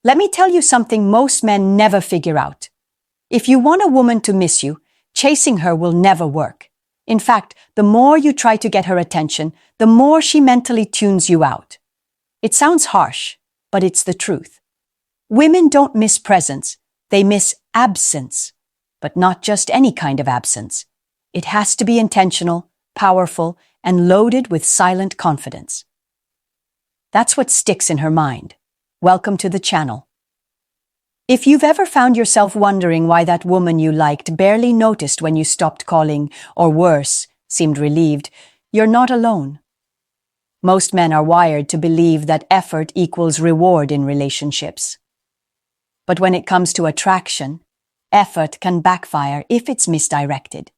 Let me tell you something most men never figure out. If you want a woman to miss you, chasing her will never work. In fact, the more you try to get her attention, the more she mentally tunes you out. It sounds harsh, but it's the truth. Women don't miss presence, they miss absence. But not just any kind of absence. It has to be intentional, powerful, and loaded with silent confidence. That's what sticks in her mind. Welcome to the channel. If you've ever found yourself wondering why that woman you liked barely noticed when you stopped calling, or worse, seemed relieved, you're not alone. Most men are wired to believe that effort equals reward in relationships. But when it comes to attraction, effort can backfire if it's misdirected.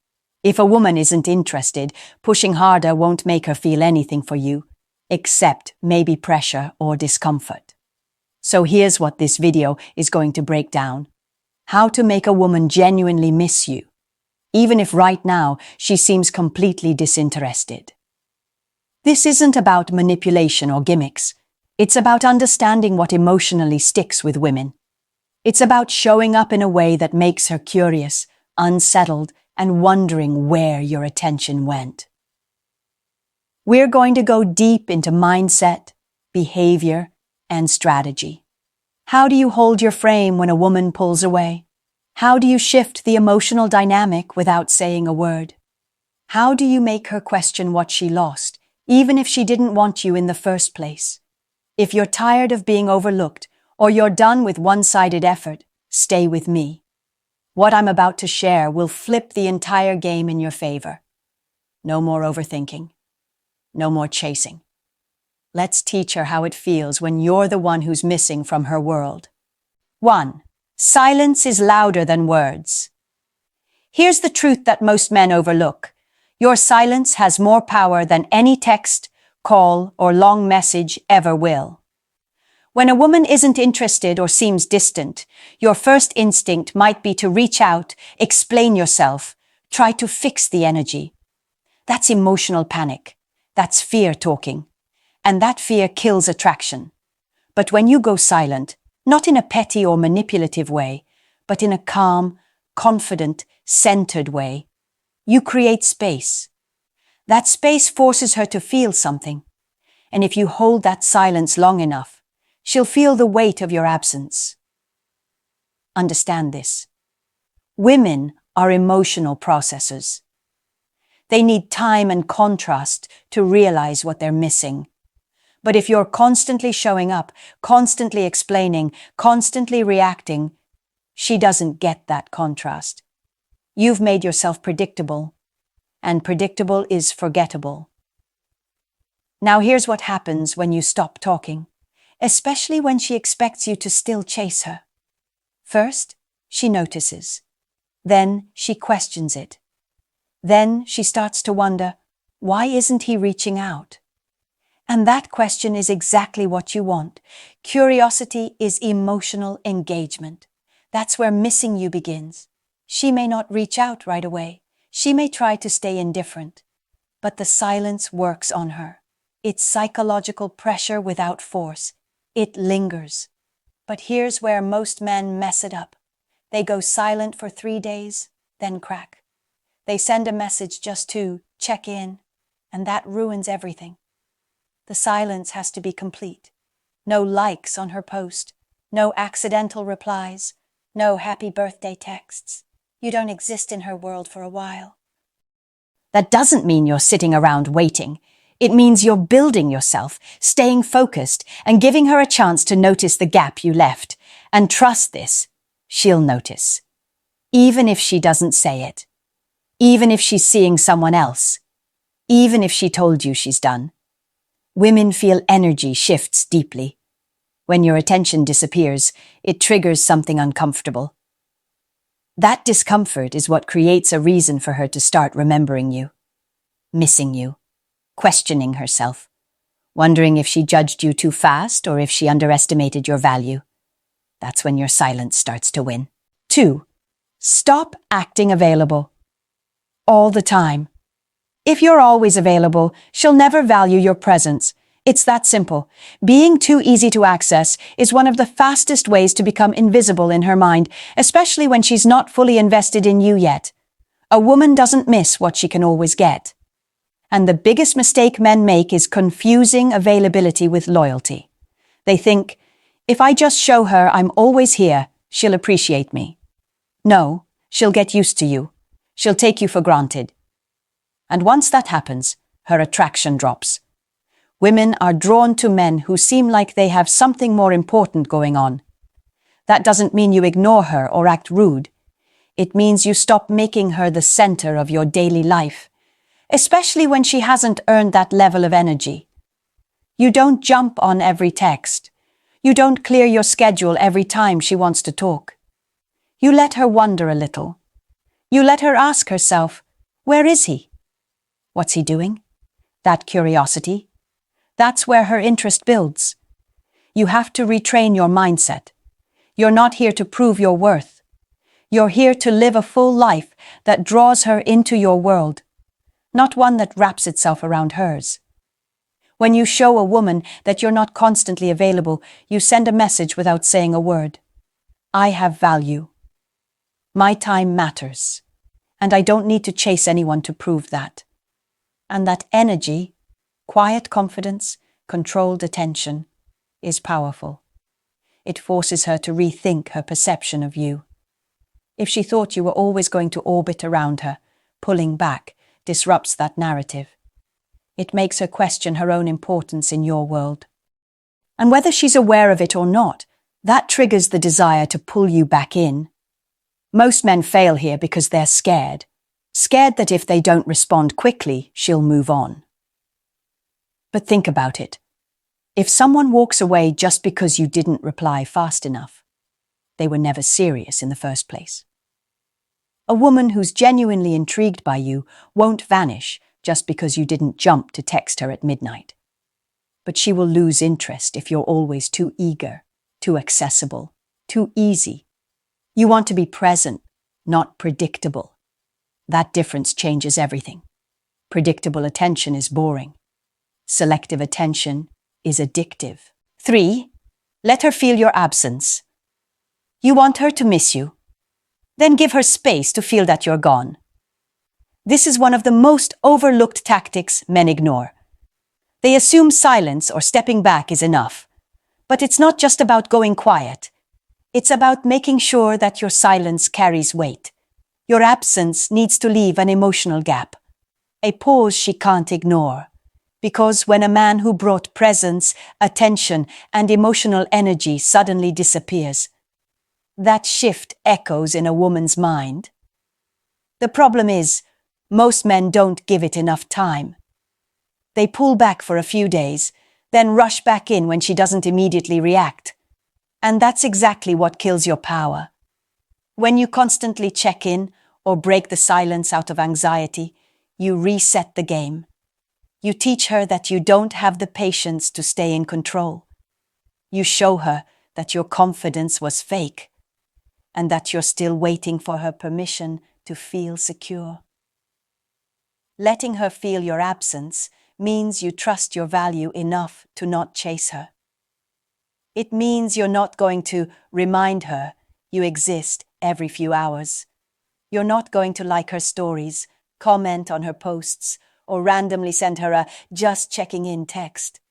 If a woman isn't interested, pushing harder won't make her feel anything for you, except maybe pressure or discomfort. So here's what this video is going to break down. How to make a woman genuinely miss you, even if right now she seems completely disinterested. This isn't about manipulation or gimmicks. It's about understanding what emotionally sticks with women. It's about showing up in a way that makes her curious, unsettled, and wondering where your attention went. We're going to go deep into mindset, behavior, and strategy. How do you hold your frame when a woman pulls away? How do you shift the emotional dynamic without saying a word? How do you make her question what she lost, even if she didn't want you in the first place? If you're tired of being overlooked, or you're done with one-sided effort, stay with me. What I'm about to share will flip the entire game in your favor. No more overthinking. No more chasing. Let's teach her how it feels when you're the one who's missing from her world. 1. Silence is louder than words. Here's the truth that most men overlook. Your silence has more power than any text, call, or long message ever will. When a woman isn't interested or seems distant, your first instinct might be to reach out, explain yourself, try to fix the energy. That's emotional panic. That's fear talking. And that fear kills attraction. But when you go silent, not in a petty or manipulative way, but in a calm, confident, centered way, you create space. That space forces her to feel something. And if you hold that silence long enough, she'll feel the weight of your absence. Understand this. Women are emotional processors. They need time and contrast to realize what they're missing. But if you're constantly showing up, constantly explaining, constantly reacting, she doesn't get that contrast. You've made yourself predictable, and predictable is forgettable. Now here's what happens when you stop talking, especially when she expects you to still chase her. First, she notices. Then she questions it. Then she starts to wonder, why isn't he reaching out? And that question is exactly what you want. Curiosity is emotional engagement. That's where missing you begins. She may not reach out right away. She may try to stay indifferent. But the silence works on her. It's psychological pressure without force. It lingers. But here's where most men mess it up. They go silent for 3 days, then crack. They send a message just to check in, and that ruins everything. The silence has to be complete. No likes on her post, no accidental replies, no happy birthday texts. You don't exist in her world for a while. That doesn't mean you're sitting around waiting. It means you're building yourself, staying focused, and giving her a chance to notice the gap you left. And trust this, she'll notice. Even if she doesn't say it. Even if she's seeing someone else. Even if she told you she's done. Women feel energy shifts deeply. When your attention disappears, it triggers something uncomfortable. That discomfort is what creates a reason for her to start remembering you, missing you, questioning herself, wondering if she judged you too fast or if she underestimated your value. That's when your silence starts to win. 2. Stop acting available. All the time. If you're always available, she'll never value your presence, It's that simple. Being too easy to access is one of the fastest ways to become invisible in her mind, especially when she's not fully invested in you yet. A woman doesn't miss what she can always get. And the biggest mistake men make is confusing availability with loyalty. They think, if I just show her I'm always here, she'll appreciate me. No, she'll get used to you. She'll take you for granted. And once that happens, her attraction drops. Women are drawn to men who seem like they have something more important going on. That doesn't mean you ignore her or act rude. It means you stop making her the center of your daily life, especially when she hasn't earned that level of energy. You don't jump on every text. You don't clear your schedule every time she wants to talk. You let her wonder a little. You let her ask herself, where is he? What's he doing? That curiosity. That's where her interest builds. You have to retrain your mindset. You're not here to prove your worth. You're here to live a full life that draws her into your world, not one that wraps itself around hers. When you show a woman that you're not constantly available, you send a message without saying a word. I have value. My time matters, and I don't need to chase anyone to prove that. And that energy, quiet confidence, controlled attention, is powerful. It forces her to rethink her perception of you. If she thought you were always going to orbit around her, pulling back disrupts that narrative. It makes her question her own importance in your world. And whether she's aware of it or not, that triggers the desire to pull you back in. Most men fail here because they're scared. Scared that if they don't respond quickly, she'll move on. But think about it. If someone walks away just because you didn't reply fast enough, they were never serious in the first place. A woman who's genuinely intrigued by you won't vanish just because you didn't jump to text her at midnight. But she will lose interest if you're always too eager, too accessible, too easy. You want to be present, not predictable. That difference changes everything. Predictable attention is boring. Selective attention is addictive. 3. Let her feel your absence. You want her to miss you? Then give her space to feel that you're gone. This is one of the most overlooked tactics men ignore. They assume silence or stepping back is enough. But it's not just about going quiet. It's about making sure that your silence carries weight. Your absence needs to leave an emotional gap, a pause she can't ignore. Because when a man who brought presence, attention, and emotional energy suddenly disappears, that shift echoes in a woman's mind. The problem is, most men don't give it enough time. They pull back for a few days, then rush back in when she doesn't immediately react. And that's exactly what kills your power. When you constantly check in or break the silence out of anxiety, you reset the game. You teach her that you don't have the patience to stay in control. You show her that your confidence was fake and that you're still waiting for her permission to feel secure. Letting her feel your absence means you trust your value enough to not chase her. It means you're not going to remind her you exist every few hours. You're not going to like her stories, comment on her posts, or randomly send her a just checking in text.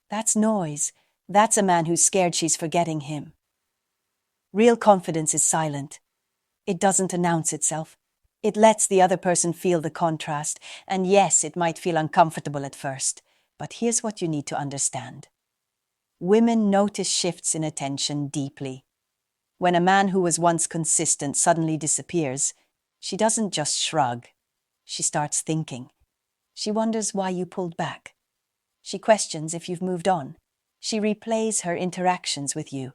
That's noise. That's a man who's scared she's forgetting him. Real confidence is silent. It doesn't announce itself. It lets the other person feel the contrast, and yes, it might feel uncomfortable at first, but here's what you need to understand. Women notice shifts in attention deeply. When a man who was once consistent suddenly disappears, she doesn't just shrug. She starts thinking. She wonders why you pulled back. She questions if you've moved on. She replays her interactions with you.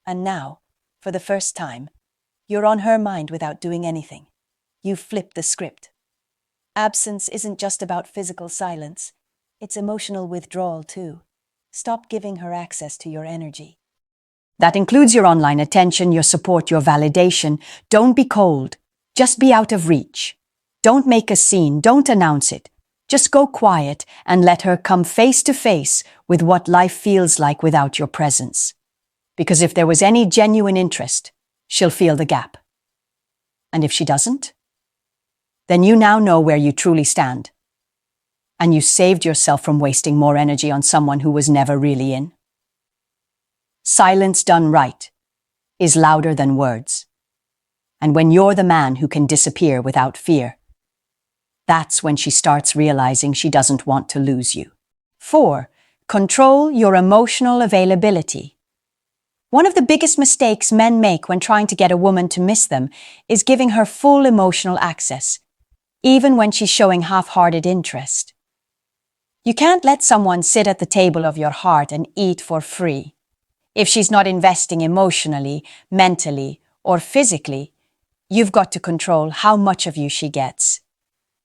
And now, for the first time, you're on her mind without doing anything. You've flipped the script. Absence isn't just about physical silence. It's emotional withdrawal too. Stop giving her access to your energy. That includes your online attention, your support, your validation. Don't be cold. Just be out of reach. Don't make a scene. Don't announce it. Just go quiet and let her come face to face with what life feels like without your presence. Because if there was any genuine interest, she'll feel the gap. And if she doesn't, then you now know where you truly stand. And you saved yourself from wasting more energy on someone who was never really in. Silence done right is louder than words. And when you're the man who can disappear without fear, that's when she starts realizing she doesn't want to lose you. 4. Control your emotional availability. One of the biggest mistakes men make when trying to get a woman to miss them is giving her full emotional access, even when she's showing half-hearted interest. You can't let someone sit at the table of your heart and eat for free. If she's not investing emotionally, mentally, or physically, you've got to control how much of you she gets.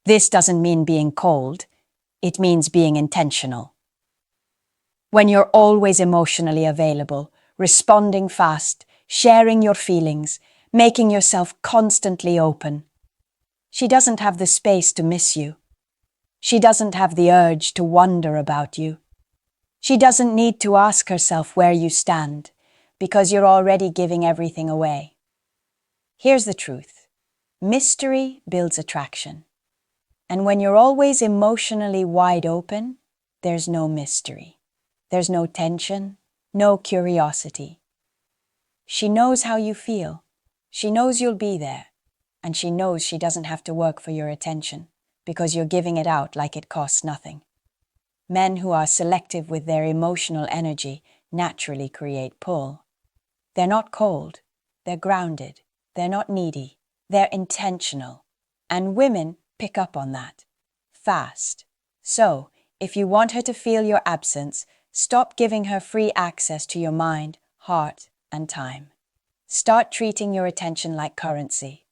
This doesn't mean being cold, it means being intentional. When you're always emotionally available, responding fast, sharing your feelings, making yourself constantly open, she doesn't have the space to miss you. She doesn't have the urge to wonder about you. She doesn't need to ask herself where you stand, because you're already giving everything away. Here's the truth. Mystery builds attraction. And when you're always emotionally wide open, there's no mystery. There's no tension, no curiosity. She knows how you feel. She knows you'll be there. And she knows she doesn't have to work for your attention, because you're giving it out like it costs nothing. Men who are selective with their emotional energy naturally create pull. They're not cold. They're grounded. They're not needy. They're intentional. And women pick up on that fast. So, if you want her to feel your absence, stop giving her free access to your mind, heart, and time. Start treating your attention like currency,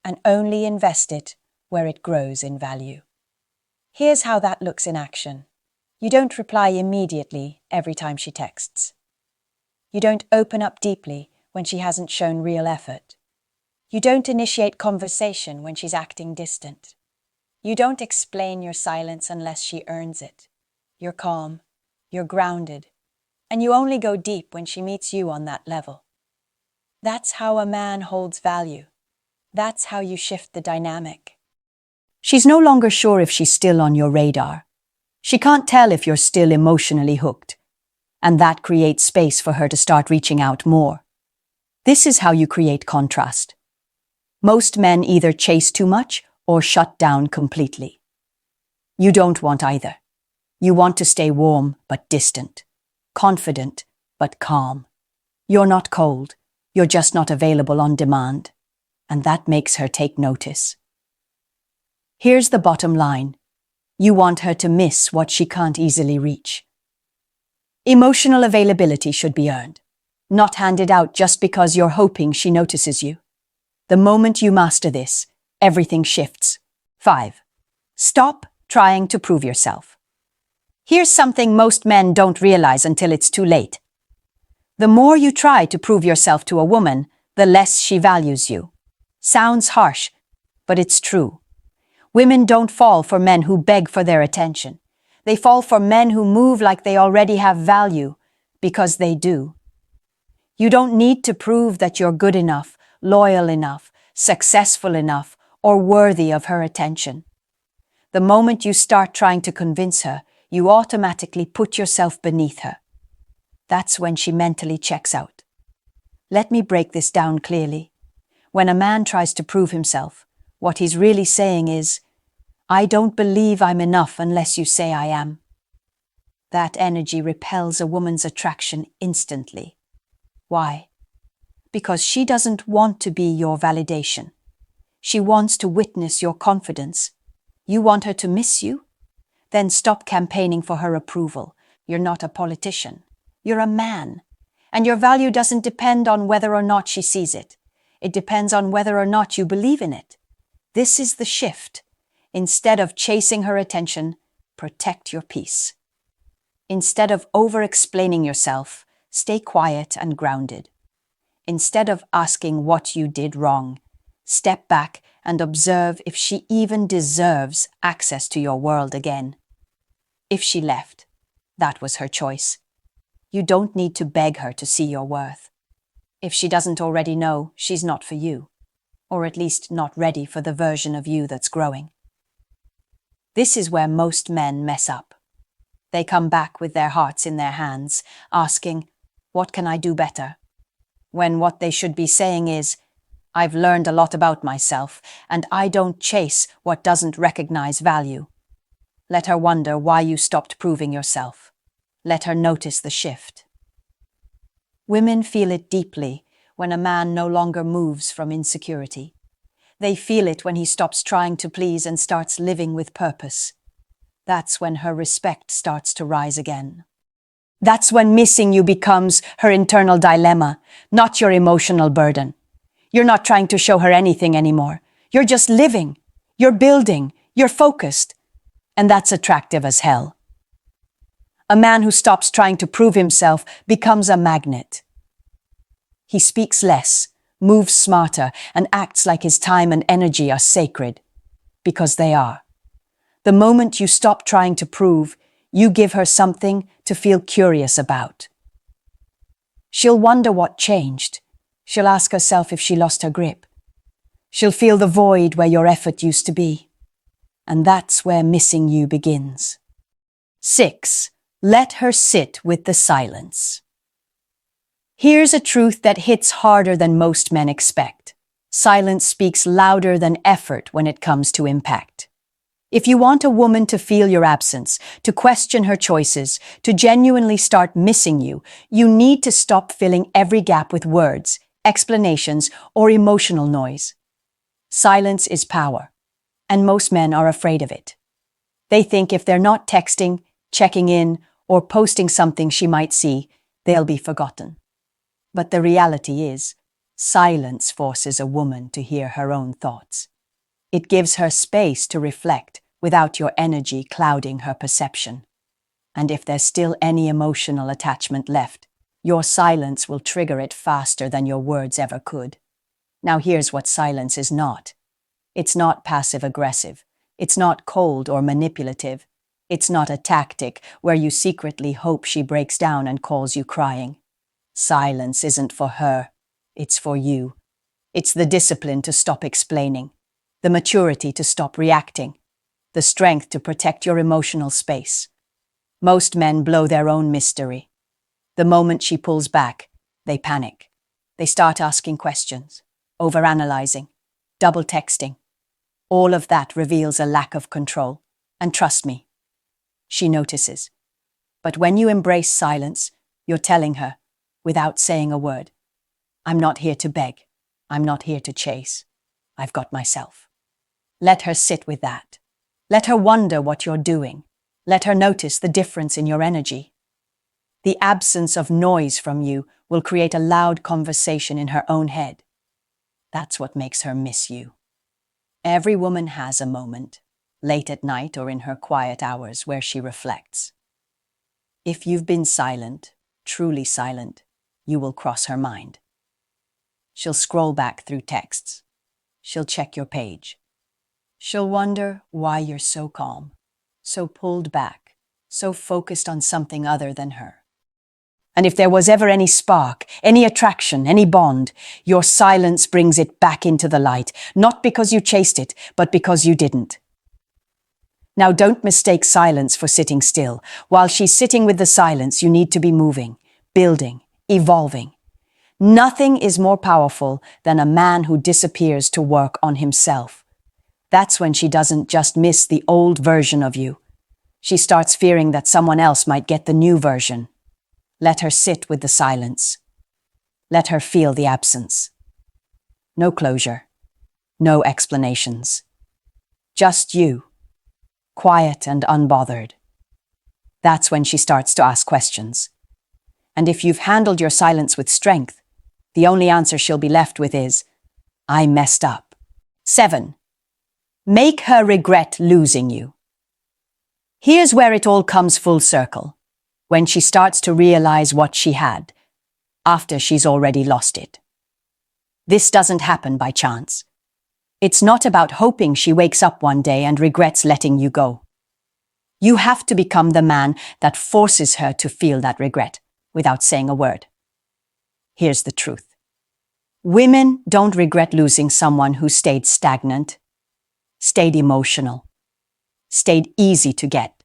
and only invest it where it grows in value. Here's how that looks in action. You don't reply immediately every time she texts. You don't open up deeply when she hasn't shown real effort. You don't initiate conversation when she's acting distant. You don't explain your silence unless she earns it. You're calm, you're grounded, and you only go deep when she meets you on that level. That's how a man holds value. That's how you shift the dynamic. She's no longer sure if she's still on your radar. She can't tell if you're still emotionally hooked, and that creates space for her to start reaching out more. This is how you create contrast. Most men either chase too much or shut down completely. You don't want either. You want to stay warm but distant, confident but calm. You're not cold, you're just not available on demand, and that makes her take notice. Here's the bottom line. You want her to miss what she can't easily reach. Emotional availability should be earned, not handed out just because you're hoping she notices you. The moment you master this, everything shifts. 5. Stop trying to prove yourself. Here's something most men don't realize until it's too late. The more you try to prove yourself to a woman, the less she values you. Sounds harsh, but it's true. Women don't fall for men who beg for their attention. They fall for men who move like they already have value, because they do. You don't need to prove that you're good enough, loyal enough, successful enough, or worthy of her attention. The moment you start trying to convince her, you automatically put yourself beneath her. That's when she mentally checks out. Let me break this down clearly. When a man tries to prove himself, what he's really saying is, I don't believe I'm enough unless you say I am. That energy repels a woman's attraction instantly. Why? Because she doesn't want to be your validation. She wants to witness your confidence. You want her to miss you? Then stop campaigning for her approval. You're not a politician. You're a man. And your value doesn't depend on whether or not she sees it. It depends on whether or not you believe in it. This is the shift. Instead of chasing her attention, protect your peace. Instead of over-explaining yourself, stay quiet and grounded. Instead of asking what you did wrong, Step back and observe if she even deserves access to your world again. If she left, that was her choice. You don't need to beg her to see your worth. If she doesn't already know, she's not for you, or at least not ready for the version of you that's growing. This is where most men mess up. They come back with their hearts in their hands, asking, "What can I do better?" When what they should be saying is, "I've learned a lot about myself, and I don't chase what doesn't recognize value." Let her wonder why you stopped proving yourself. Let her notice the shift. Women feel it deeply when a man no longer moves from insecurity. They feel it when he stops trying to please and starts living with purpose. That's when her respect starts to rise again. That's when missing you becomes her internal dilemma, not your emotional burden. You're not trying to show her anything anymore. You're just living. You're building. You're focused. And that's attractive as hell. A man who stops trying to prove himself becomes a magnet. He speaks less, moves smarter, and acts like his time and energy are sacred. Because they are. The moment you stop trying to prove, you give her something to feel curious about. She'll wonder what changed. She'll ask herself if she lost her grip. She'll feel the void where your effort used to be. And that's where missing you begins. 6. Let her sit with the silence. Here's a truth that hits harder than most men expect. Silence speaks louder than effort when it comes to impact. If you want a woman to feel your absence, to question her choices, to genuinely start missing you, you need to stop filling every gap with words, explanations, or emotional noise. Silence is power, and most men are afraid of it. They think if they're not texting, checking in, or posting something she might see, they'll be forgotten. But the reality is, silence forces a woman to hear her own thoughts. It gives her space to reflect without your energy clouding her perception. And if there's still any emotional attachment left, your silence will trigger it faster than your words ever could. Now here's what silence is not. It's not passive-aggressive. It's not cold or manipulative. It's not a tactic where you secretly hope she breaks down and calls you crying. Silence isn't for her. It's for you. It's the discipline to stop explaining, the maturity to stop reacting, the strength to protect your emotional space. Most men blow their own mystery. The moment she pulls back, they panic. They start asking questions, overanalyzing, double texting. All of that reveals a lack of control. And trust me, she notices. But when you embrace silence, you're telling her, without saying a word, "I'm not here to beg. I'm not here to chase. I've got myself." Let her sit with that. Let her wonder what you're doing. Let her notice the difference in your energy. The absence of noise from you will create a loud conversation in her own head. That's what makes her miss you. Every woman has a moment, late at night or in her quiet hours, where she reflects. If you've been silent, truly silent, you will cross her mind. She'll scroll back through texts. She'll check your page. She'll wonder why you're so calm, so pulled back, so focused on something other than her. And if there was ever any spark, any attraction, any bond, your silence brings it back into the light, not because you chased it, but because you didn't. Now don't mistake silence for sitting still. While she's sitting with the silence, you need to be moving, building, evolving. Nothing is more powerful than a man who disappears to work on himself. That's when she doesn't just miss the old version of you. She starts fearing that someone else might get the new version. Let her sit with the silence. Let her feel the absence. No closure. No explanations. Just you. Quiet and unbothered. That's when she starts to ask questions. And if you've handled your silence with strength, the only answer she'll be left with is, "I messed up." 7. Make her regret losing you. Here's where it all comes full circle. When she starts to realize what she had, after she's already lost it. This doesn't happen by chance. It's not about hoping she wakes up one day and regrets letting you go. You have to become the man that forces her to feel that regret without saying a word. Here's the truth. Women don't regret losing someone who stayed stagnant, stayed emotional, stayed easy to get.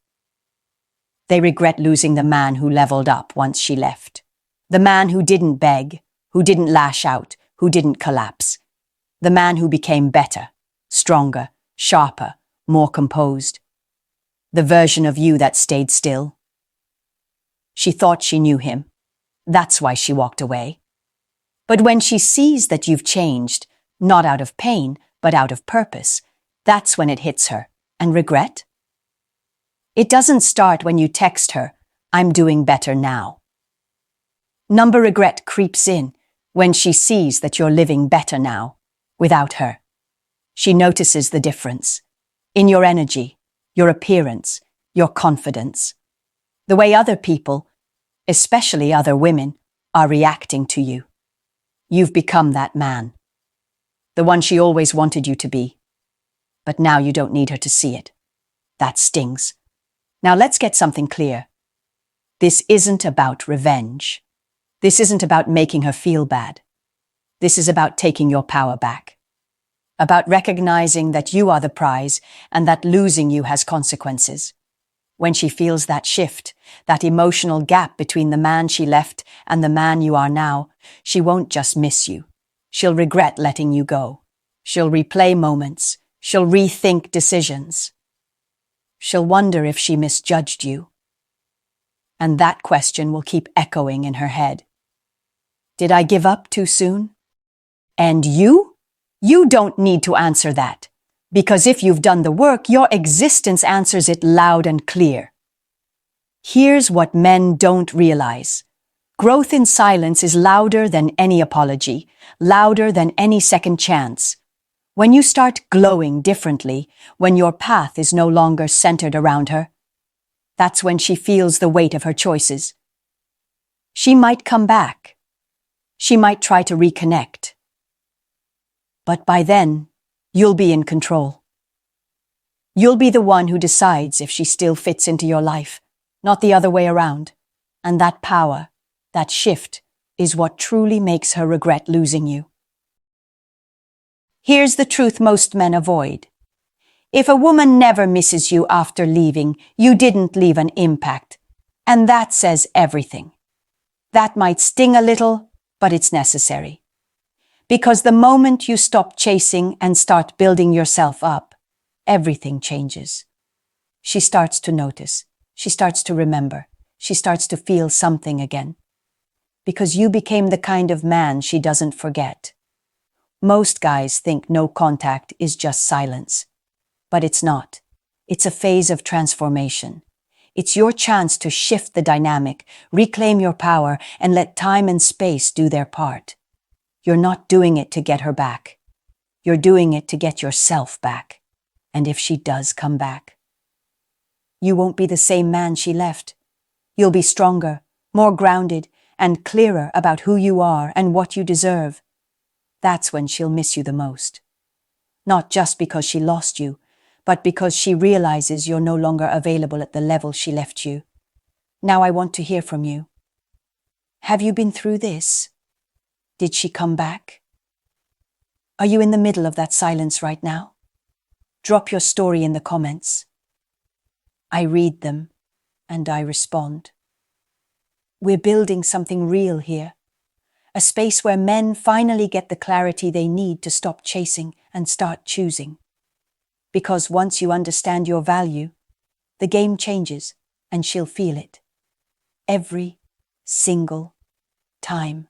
They regret losing the man who leveled up once she left. The man who didn't beg, who didn't lash out, who didn't collapse. The man who became better, stronger, sharper, more composed. The version of you that stayed still. She thought she knew him. That's why she walked away. But when she sees that you've changed, not out of pain, but out of purpose, that's when it hits her. And regret? It doesn't start when you text her, "I'm doing better now." Number regret creeps in when she sees that you're living better now, without her. She notices the difference in your energy, your appearance, your confidence, the way other people, especially other women, are reacting to you. You've become that man, the one she always wanted you to be. But now you don't need her to see it. That stings. Now let's get something clear. This isn't about revenge. This isn't about making her feel bad. This is about taking your power back. About recognizing that you are the prize and that losing you has consequences. When she feels that shift, that emotional gap between the man she left and the man you are now, she won't just miss you. She'll regret letting you go. She'll replay moments. She'll rethink decisions. She'll wonder if she misjudged you. And that question will keep echoing in her head. Did I give up too soon? And you? You don't need to answer that. Because if you've done the work, your existence answers it loud and clear. Here's what men don't realize. Growth in silence is louder than any apology, louder than any second chance. When you start glowing differently, when your path is no longer centered around her, that's when she feels the weight of her choices. She might come back. She might try to reconnect. But by then, you'll be in control. You'll be the one who decides if she still fits into your life, not the other way around. And that power, that shift, is what truly makes her regret losing you. Here's the truth most men avoid. If a woman never misses you after leaving, you didn't leave an impact. And that says everything. That might sting a little, but it's necessary. Because the moment you stop chasing and start building yourself up, everything changes. She starts to notice. She starts to remember. She starts to feel something again. Because you became the kind of man she doesn't forget. Most guys think no contact is just silence. But it's not. It's a phase of transformation. It's your chance to shift the dynamic, reclaim your power, and let time and space do their part. You're not doing it to get her back. You're doing it to get yourself back. And if she does come back, you won't be the same man she left. You'll be stronger, more grounded, and clearer about who you are and what you deserve. That's when she'll miss you the most. Not just because she lost you, but because she realizes you're no longer available at the level she left you. Now I want to hear from you. Have you been through this? Did she come back? Are you in the middle of that silence right now? Drop your story in the comments. I read them and I respond. We're building something real here. A space where men finally get the clarity they need to stop chasing and start choosing. Because once you understand your value, the game changes and she'll feel it. Every single time.